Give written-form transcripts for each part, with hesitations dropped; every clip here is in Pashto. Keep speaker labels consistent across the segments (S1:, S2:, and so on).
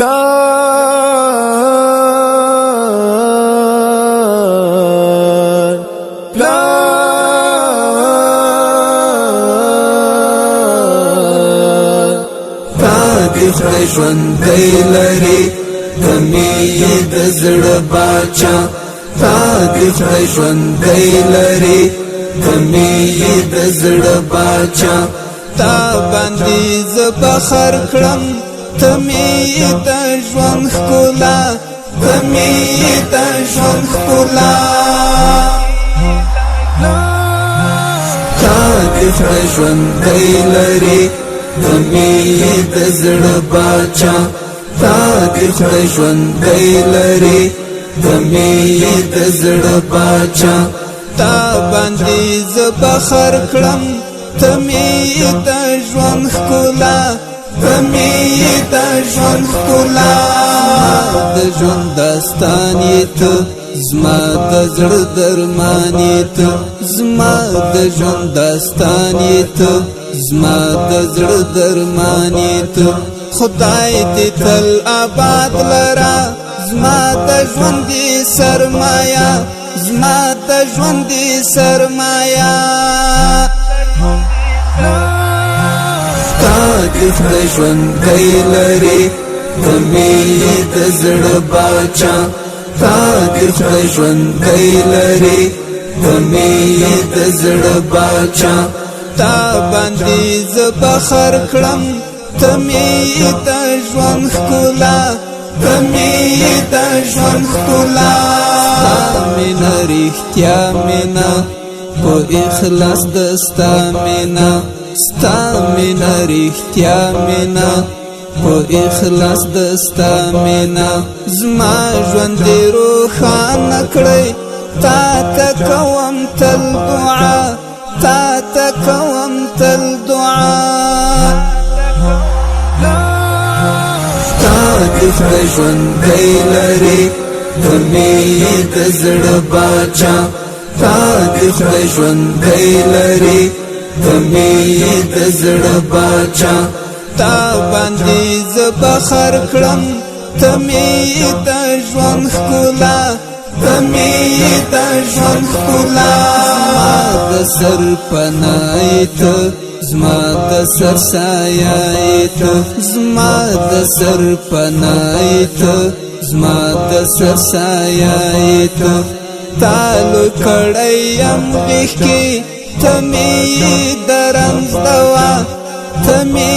S1: پلار
S2: دی خدای ژوندی لري د مینې د زړه باچا تا دی خدای ژوندی لري د مینې د زړه باچا
S3: تا باندې زه فخر کړم ته مې د ژوند ښکلا ته مې د ژوند ښکلا
S2: تا دی خدای ژوندی لري د مینې د زړه باچا تا دی خدای ژوندی لري د مینې د زړه باچا
S3: تا باندې زه فخر کړم ته مې د ژوند ښکلا ته مې د ژوند ښکلا د ژوند داستان یې ته زما د زړه درمان یې ته زما د ژوند داستان یې ته زما د زړه درمان یې ته خدای دې تل آباد لرا زما د ژوندې سرمایه زما د ژوندې سرمایه
S2: تا دی خدای ژوندی لري د مینې د زړه باچا تا دی خدای ژوندی لري د مینې د زړه باچا
S3: تا باندې زه فخر کړم ته مې د ژوند ښکلا ته مې د ژوند ښکلا ستا مینه رښتیا مینه په اخلاص د ستا مینه ستا مینه رښتیا مینه په اخلاص د ستا مینه زما ژوند دې روښانه کړی تا ته کوم تل دعا تا ته کوم تل دعا
S2: تا دی خدای ژوندی لري د مینې د زړه باچا تا دی خدای ژوندی لري د مینې د زړه باچا
S3: تا باندې زه فخر کړم ته مې د ژوند ښکلا ته مې د ژوند ښکلا زما د سر پناه یې ته زما د سر سایه یې ته زما د سر پناه یې ته زما د سر سایه یې ته تالو کړی یم غېږ کې ته مې د رنځ دوا ته مې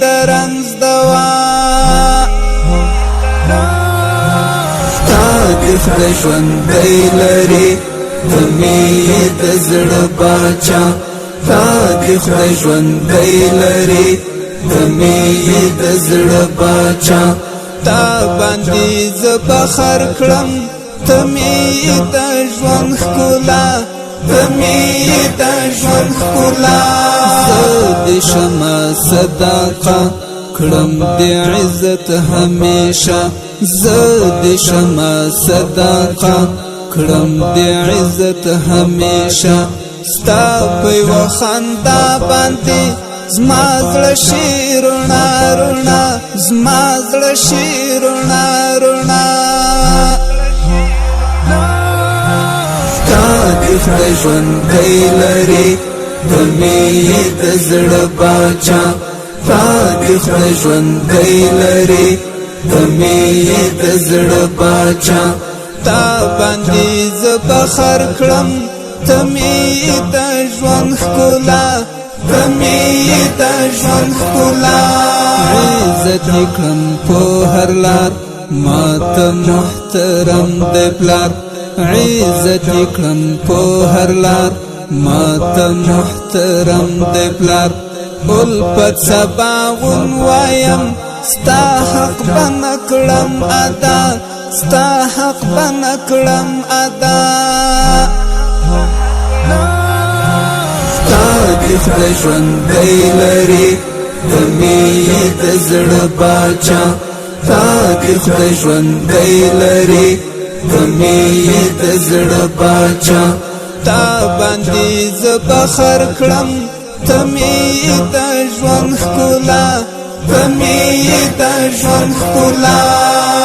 S3: د رنځ دوا
S2: تا دی خدای ژوندی لري د مینې د زړه باچا تا دی خدای ژوندی لري د مینې د زړه باچا
S3: تا باندې زه فخر کړم ته مې د ژوند ښکلا ته مې د ژوند ښکلا زه دې شمه صدقه کړم د عزت همیشه زه دې شمه صدقه کړم د عزت همیشه ستا په یوه خندا باندې زما زړه شي رڼا رڼا زما زړه شي رڼا رڼا
S2: تا دی خدای ژوندی لري د مینې د زړه باچا تا دی خدای ژوندی لري د مینې د زړه باچا
S3: تا باندې زه فخر کړم ته مې د ژوند ښکلا ته مې د ژوند ښکلا عزت یې کړم په هر لار ما ته محترم دی پلار عزت یې کړم په هر لار ما ته محترم دی پلار الفت سباغون وایم ستا حق بنه کړم ادا ستا حق بنه کړم ادا
S2: تا دی خدای ژوندی لري د مینې د زړه باچا تا دی خدای ژوندی لري د مینې د زړه باچا
S3: تا باندې زه فخر کړم ته مې د ژوند ښکلا تمی د ژوند ښکلا